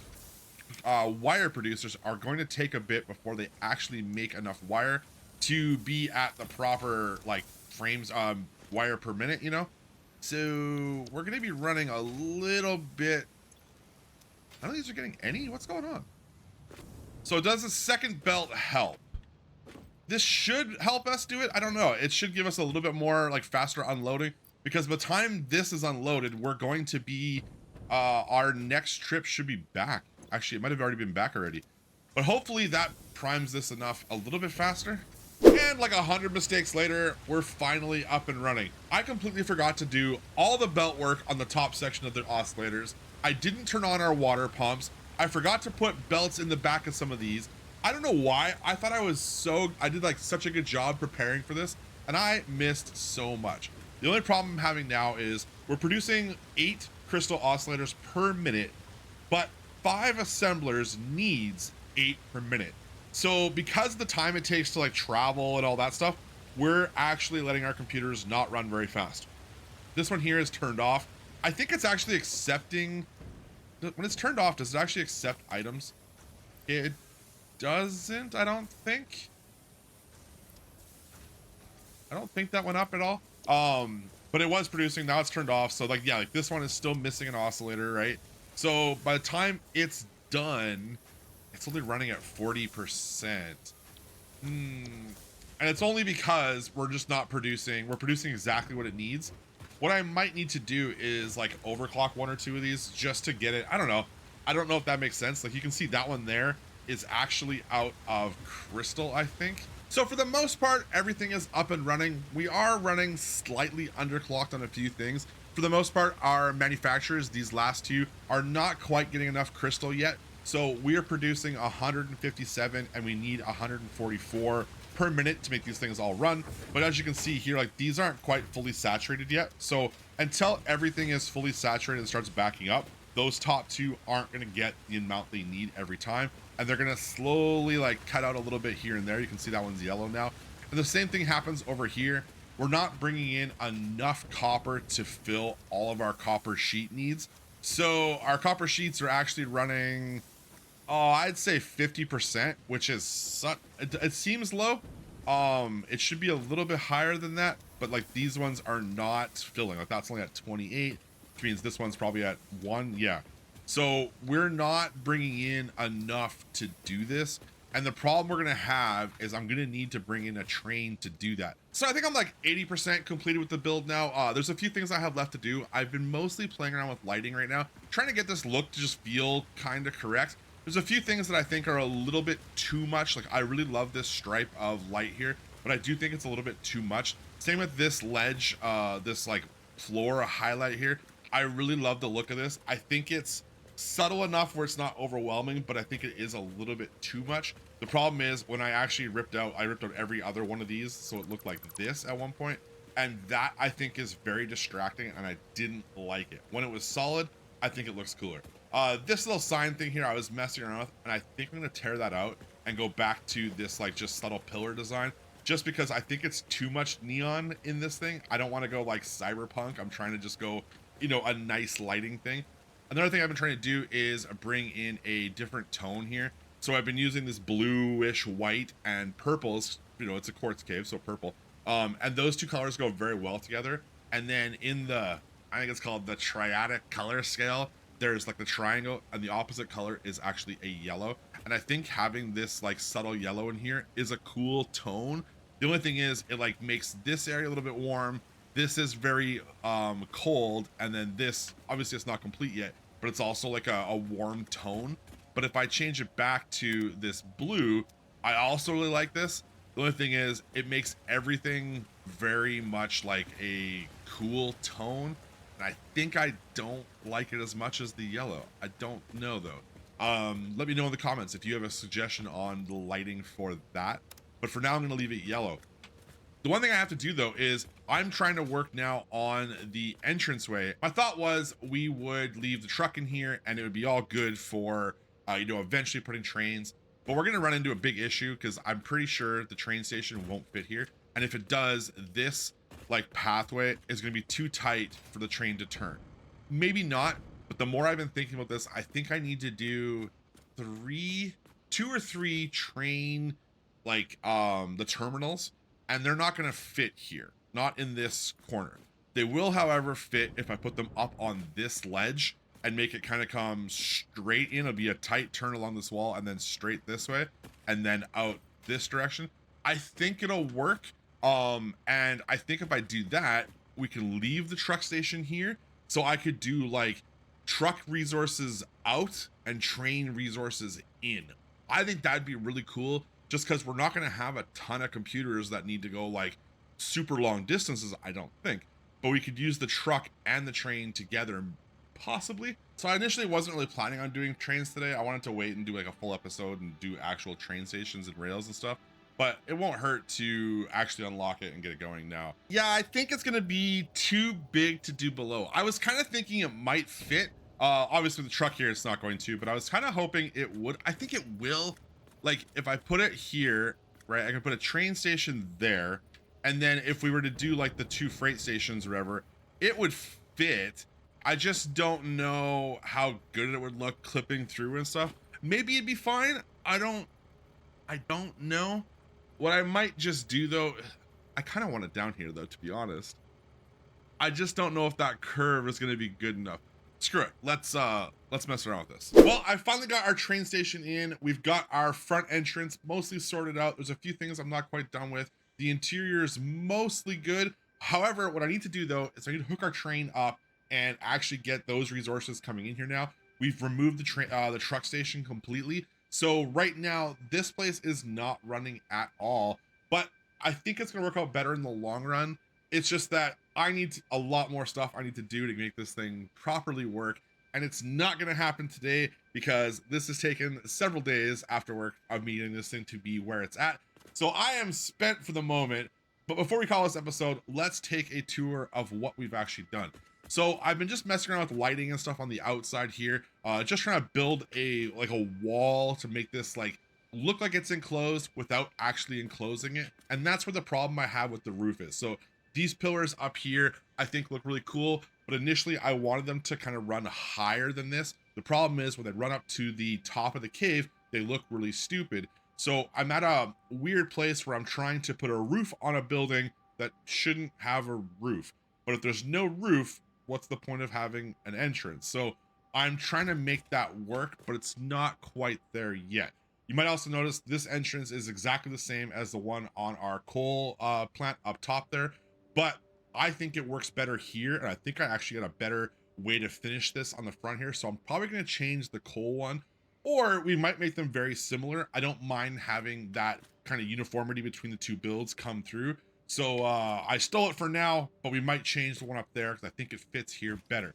wire producers are going to take a bit before they actually make enough wire to be at the proper like frames wire per minute, you know. So we're going to be running a little bit. I don't think these are getting any. What's going on? So does the second belt help? This should help us do it. I don't know. It should give us a little bit more like faster unloading because by the time this is unloaded, we're going to be our next trip should be back. Actually, it might have already been back already, but hopefully that primes this enough a little bit faster. And like 100 mistakes later, we're finally up and running. I completely forgot to do all the belt work on the top section of the oscillators. I didn't turn on our water pumps. I forgot to put belts in the back of some of these. I don't know why. I thought I did like such a good job preparing for this, and I missed so much. The only problem I'm having now is we're producing 8 crystal oscillators per minute, but 5 assemblers needs 8 per minute. So because of the time it takes to like travel and all that stuff, we're actually letting our computers not run very fast. This one here is turned off. I think it's actually accepting, when it's turned off, does it actually accept items? It doesn't, I don't think. I don't think that went up at all. But it was producing, now it's turned off. So like, yeah, like this one is still missing an oscillator, right? So by the time it's done, it's only running at 40%. And it's only because we're just not producing, we're producing exactly what it needs. What I might need to do is like overclock 1 or 2 of these just to get it. I don't know if that makes sense. Like you can see that one there. is actually out of crystal, I think. So for the most part, everything is up and running. We are running slightly underclocked on a few things. For the most part, our manufacturers, these last two, are not quite getting enough crystal yet. So we are producing 157 and we need 144 per minute to make these things all run. But as you can see here, like these aren't quite fully saturated yet. So until everything is fully saturated and starts backing up, those top two aren't going to get the amount they need every time. And they're going to slowly like cut out a little bit here and there. You can see that one's yellow now. And the same thing happens over here. We're not bringing in enough copper to fill all of our copper sheet needs. So our copper sheets are actually running, oh, I'd say 50%, which is, it seems low. It should be a little bit higher than that, but like these ones are not filling. Like that's only at 28, which means this one's probably at 1. Yeah. So we're not bringing in enough to do this. And the problem we're going to have is I'm going to need to bring in a train to do that. So I think I'm like 80% completed with the build now. There's a few things I have left to do. I've been mostly playing around with lighting right now, trying to get this look to just feel kind of correct. There's a few things that I think are a little bit too much. Like I really love this stripe of light here, but I do think it's a little bit too much. Same with this ledge, this like floor highlight here. I really love the look of this. I think it's subtle enough where it's not overwhelming, but I think it is a little bit too much. The problem is when I actually ripped out every other one of these, so it looked like this at one point, and that I think is very distracting, and I didn't like it. When it was solid, I think it looks cooler. This little sign thing here I was messing around with, and I think I'm gonna tear that out and go back to this like just subtle pillar design, just because I think it's too much neon in this thing. I don't want to go like cyberpunk. I'm trying to just go, you know, a nice lighting thing. Another thing I've been trying to do is bring in a different tone here. So I've been using this bluish white and purples, you know, it's a quartz cave, so purple. And those two colors go very well together. And then in the, I think it's called the triadic color scale, there's like the triangle, and the opposite color is actually a yellow. And I think having this like subtle yellow in here is a cool tone. The only thing is it like makes this area a little bit warm. This is very cold, and then this, obviously it's not complete yet, but it's also like a warm tone. But if I change it back to this blue, I also really like this. The only thing is it makes everything very much like a cool tone. And I think I don't like it as much as the yellow. I don't know though. Let me know in the comments if you have a suggestion on the lighting for that. But for now, I'm gonna leave it yellow. The one thing I have to do though is I'm trying to work now on the entranceway. My thought was we would leave the truck in here and it would be all good for, you know, eventually putting trains. But we're gonna run into a big issue because I'm pretty sure the train station won't fit here. And if it does, this like pathway is gonna be too tight for the train to turn. Maybe not, but the more I've been thinking about this, I think I need to do 2 or 3 train, like the terminals, and they're not gonna fit here, not in this corner. They will, however, fit if I put them up on this ledge and make it kind of come straight in. It'll be a tight turn along this wall and then straight this way and then out this direction. I think it'll work. And I think if I do that, we can leave the truck station here. So I could do like truck resources out and train resources in. I think that'd be really cool, just because we're not going to have a ton of computers that need to go like super long distances, I don't think. But we could use the truck and the train together, possibly. So I initially wasn't really planning on doing trains today. I wanted to wait and do like a full episode and do actual train stations and rails and stuff. But it won't hurt to actually unlock it and get it going now. Yeah, I think it's gonna be too big to do below. I was kind of thinking it might fit. Obviously with the truck here, it's not going to, but I was kind of hoping it would. I think it will. Like if I put it here, right, I can put a train station there. And then if we were to do like the 2 freight stations or whatever, it would fit. I just don't know how good it would look clipping through and stuff. Maybe it'd be fine. I don't know. What I might just do though, I kind of want it down here though, to be honest. I just don't know if that curve is going to be good enough. Screw it. Let's mess around with this. Well, I finally got our train station in. We've got our front entrance mostly sorted out. There's a few things I'm not quite done with. The interior is mostly good. However, what I need to do though is I need to hook our train up and actually get those resources coming in here now. We've removed the truck station completely. So right now, this place is not running at all, but I think it's gonna work out better in the long run. It's just that I need a lot more stuff I need to do to make this thing properly work. And it's not gonna happen today because this has taken several days after work of me getting this thing to be where it's at. So I am spent for the moment. But before we call this episode, let's take a tour of what we've actually done. So I've been just messing around with lighting and stuff on the outside here, just trying to build a wall to make this like look like it's enclosed without actually enclosing it. And that's where the problem I have with the roof is. So these pillars up here I think look really cool, but initially I wanted them to kind of run higher than this. The problem is when they run up to the top of the cave, they look really stupid. So I'm at a weird place where I'm trying to put a roof on a building that shouldn't have a roof. But if there's no roof, what's the point of having an entrance? So I'm trying to make that work, but it's not quite there yet. You might also notice this entrance is exactly the same as the one on our coal plant up top there, but I think it works better here, and I think I actually got a better way to finish this on the front here. So I'm probably going to change the coal one, or we might make them very similar. I don't mind having that kind of uniformity between the two builds come through. So I stole it for now, but we might change the one up there because I think it fits here better.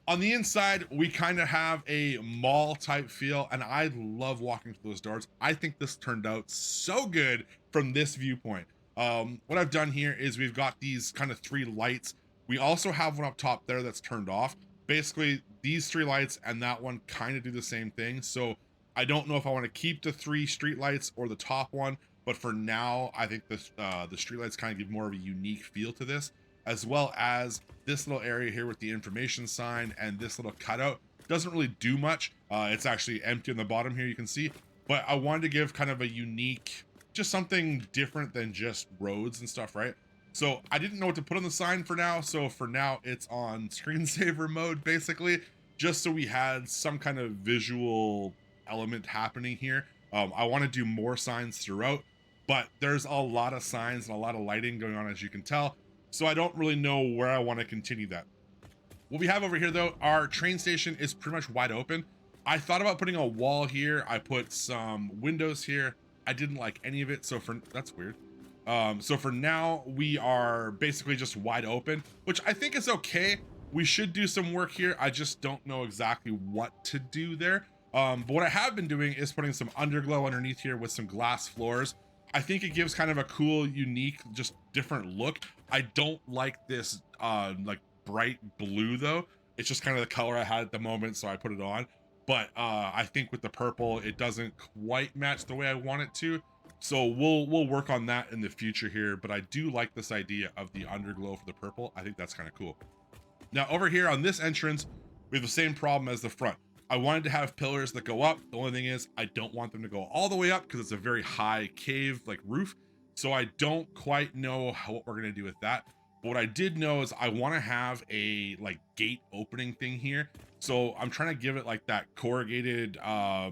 On the inside, we kind of have a mall type feel, and I love walking through those doors. I think this turned out so good from this viewpoint. What I've done here is we've got these kind of 3 lights. We also have one up top there that's turned off. Basically, these 3 lights and that one kind of do the same thing. So I don't know if I want to keep the 3 street lights or the top one, but for now, I think the street lights kind of give more of a unique feel to this, as well as this little area here with the information sign and this little cutout. Doesn't really do much. It's actually empty on the bottom here, you can see, but I wanted to give kind of a unique, just something different than just roads and stuff, right? So I didn't know what to put on the sign for now. So for now, it's on screensaver mode, basically, just so we had some kind of visual element happening here. I want to do more signs throughout, but there's a lot of signs and a lot of lighting going on, as you can tell. So I don't really know where I want to continue that. What we have over here though, our train station is pretty much wide open. I thought about putting a wall here. I put some windows here. I didn't like any of it. So that's weird. So for now, we are basically just wide open, which I think is okay. We should do some work here. I just don't know exactly what to do there. But what I have been doing is putting some underglow underneath here with some glass floors. I think it gives kind of a cool, unique, just different look. I don't like this like bright blue though. It's just kind of the color I had at the moment, so I put it on. But I think with the purple, it doesn't quite match the way I want it to. So we'll work on that in the future here. But I do like this idea of the underglow for the purple. I think that's kind of cool. Now over here on this entrance, we have the same problem as the front. I wanted to have pillars that go up. The only thing is I don't want them to go all the way up because it's a very high cave like roof. So I don't quite know what we're gonna do with that. But what I did know is I want to have a like gate opening thing here. So I'm trying to give it like that corrugated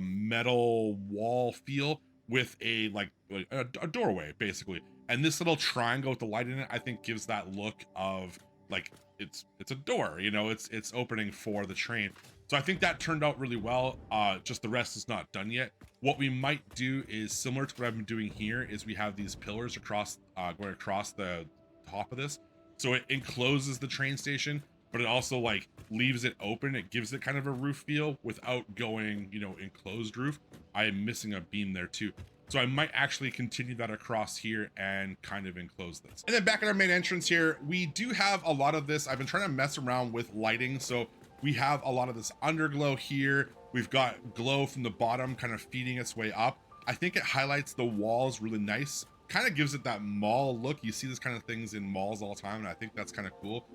metal wall feel with a a doorway basically. And this little triangle with the light in it, I think gives that look of like it's a door, you know, it's opening for the train. So I think that turned out really well. Just the rest is not done yet. What we might do is similar to what I've been doing here is we have these pillars across going across the top of this. So it encloses the train station, but it also like leaves it open. It gives it kind of a roof feel without going, you know, enclosed roof. I am missing a beam there too. So I might actually continue that across here and kind of enclose this. And then back at our main entrance here, we do have a lot of this. I've been trying to mess around with lighting. So we have a lot of this underglow here. We've got glow from the bottom kind of feeding its way up. I think it highlights the walls really nice. Kind of gives it that mall look. You see this kind of things in malls all the time, and I think that's kind of cool.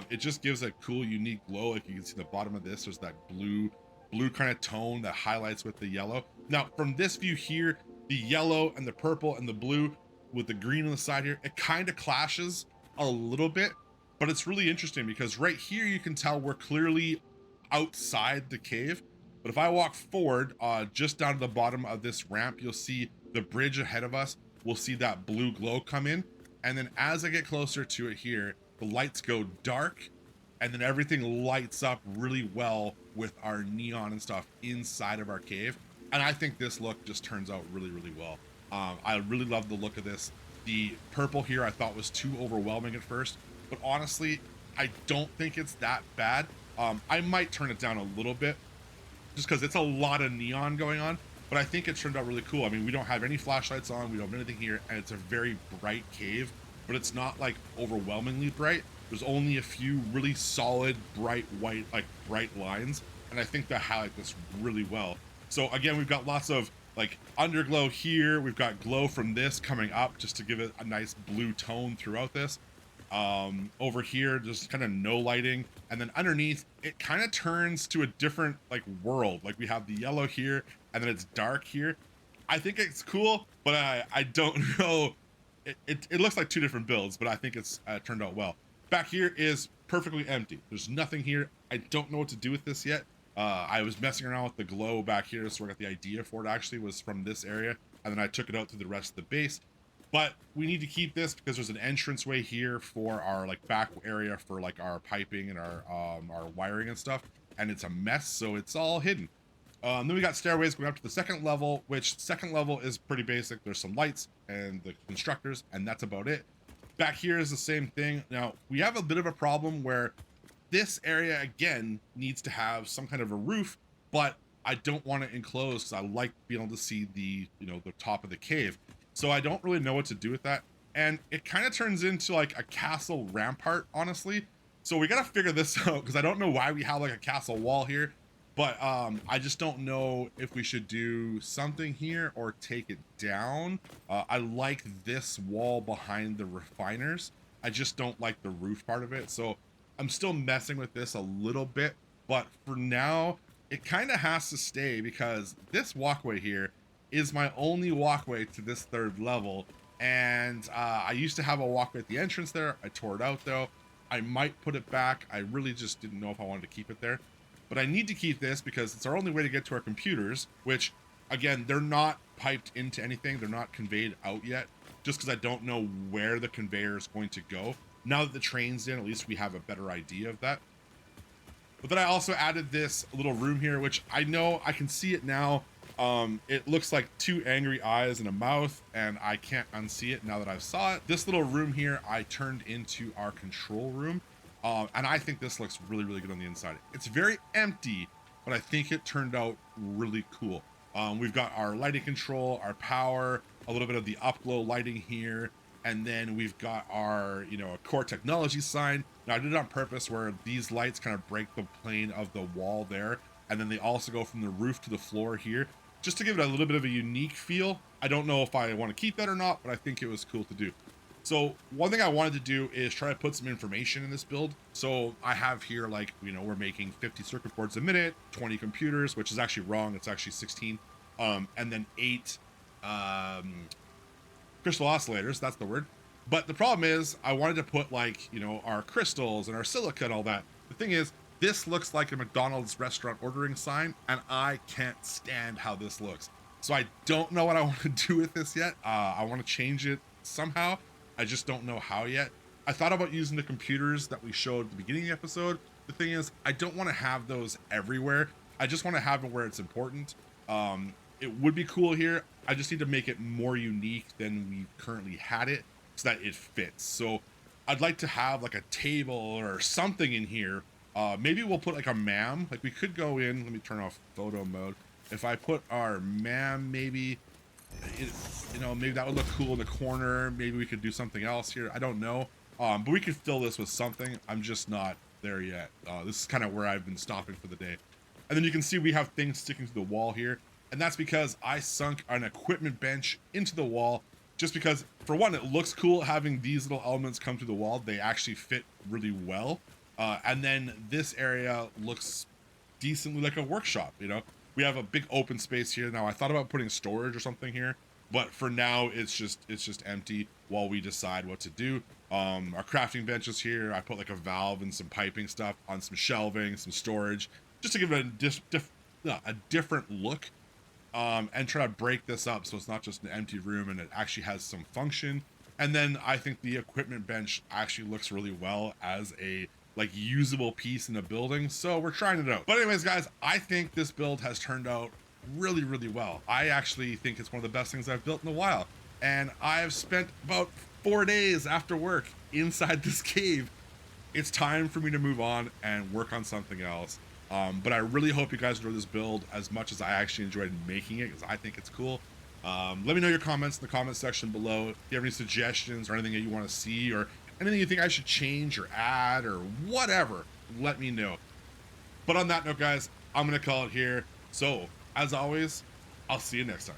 It just gives a cool, unique glow. Like you can see the bottom of this, there's that blue kind of tone that highlights with the yellow. Now, from this view here, the yellow and the purple and the blue with the green on the side here, it kind of clashes a little bit, but it's really interesting because right here you can tell we're clearly outside the cave. But if I walk forward, just down to the bottom of this ramp, you'll see the bridge ahead of us. We'll see that blue glow come in. And then as I get closer to it here, the lights go dark and then everything lights up really well with our neon and stuff inside of our cave. And I think this look just turns out really, really well. I really love the look of this. The purple here I thought was too overwhelming at first, but honestly, I don't think it's that bad. I might turn it down a little bit just because it's a lot of neon going on, but I think it turned out really cool. I mean, we don't have any flashlights on, we don't have anything here, and it's a very bright cave, but it's not like overwhelmingly bright. There's only a few really solid, bright white, like bright lines, and I think they highlight this really well. So again, we've got lots of like underglow here. We've got glow from this coming up just to give it a nice blue tone throughout this. Over here, just kind of no lighting, and then underneath it kind of turns to a different like world. Like we have the yellow here, and then it's dark here. I think it's cool, but I don't know. It looks like two different builds, but I think it's turned out well. Back here is perfectly empty. There's nothing here. I don't know what to do with this yet. I was messing around with the glow back here, so I got the idea for it actually was from this area, and then I took it out to the rest of the base. But we need to keep this because there's an entranceway here for our like back area for like our piping and our wiring and stuff, and it's a mess, so it's all hidden. Then we got stairways going up to the second level, which second level is pretty basic. There's some lights and the constructors, and that's about it. Back here is the same thing. Now we have a bit of a problem where this area again needs to have some kind of a roof, but I don't want it enclosed because I like being able to see the the top of the cave. So I don't really know what to do with that. And it kind of turns into like a castle rampart, honestly. So we got to figure this out because I don't know why we have like a castle wall here, but I just don't know if we should do something here or take it down. I like this wall behind the refiners. I just don't like the roof part of it. So I'm still messing with this a little bit, but for now, it kind of has to stay because this walkway here is my only walkway to this third level, and I used to have a walkway at the entrance there. I tore it out though. I might put it back. I really just didn't know if I wanted to keep it there, but I need to keep this because it's our only way to get to our computers, which again, they're not piped into anything. They're not conveyed out yet, just because I don't know where the conveyor is going to go. Now that the train's in, at least we have a better idea of that. But then I also added this little room here, which I know I can see it now. It looks like two angry eyes and a mouth, and I can't unsee it now that I've saw it. This little room here, I turned into our control room, and I think this looks really, really good on the inside. It's very empty, but I think it turned out really cool. We've got our lighting control, our power, a little bit of the upglow lighting here, and then we've got our, a core technology sign. Now I did it on purpose where these lights kind of break the plane of the wall there, and then they also go from the roof to the floor here, just to give it a little bit of a unique feel. I don't know if I want to keep that or not, but I think it was cool to do. So one thing I wanted to do is try to put some information in this build. So I have here, like, we're making 50 circuit boards a minute, 20 computers, which is actually wrong. It's actually 16. And then 8 crystal oscillators, that's the word. But the problem is I wanted to put like, our crystals and our silica and all that. The thing is, this looks like a McDonald's restaurant ordering sign, and I can't stand how this looks. So I don't know what I want to do with this yet. I want to change it somehow. I just don't know how yet. I thought about using the computers that we showed at the beginning of the episode. The thing is, I don't want to have those everywhere. I just want to have it where it's important. It would be cool here. I just need to make it more unique than we currently had it so that it fits. So I'd like to have like a table or something in here. Maybe we'll put like a MAM. Like we could go in, let me turn off photo mode. If I put our MAM, maybe, maybe that would look cool in the corner. Maybe we could do something else here. I don't know. But we could fill this with something. I'm just not there yet. This is kind of where I've been stopping for the day. And then you can see we have things sticking to the wall here. And that's because I sunk an equipment bench into the wall, just because, for one, it looks cool having these little elements come to the wall. They actually fit really well. And then this area looks decently like a workshop, We have a big open space here. Now I thought about putting storage or something here, but for now it's just empty while we decide what to do. Our crafting bench is here. I put like a valve and some piping stuff on some shelving, some storage, just to give it a different look. And try to break this up so it's not just an empty room and it actually has some function. And then I think the equipment bench actually looks really well as a like usable piece in a building, so we're trying it out. But anyways, guys, I think this build has turned out really, really well. I actually think it's one of the best things I've built in a while. And I've spent about 4 days after work inside this cave. It's time for me to move on and work on something else. But I really hope you guys enjoy this build as much as I actually enjoyed making it, because I think it's cool. Let me know your comments in the comment section below. If you have any suggestions or anything that you want to see, or anything you think I should change or add or whatever, let me know. But on that note, guys, I'm going to call it here. So, as always, I'll see you next time.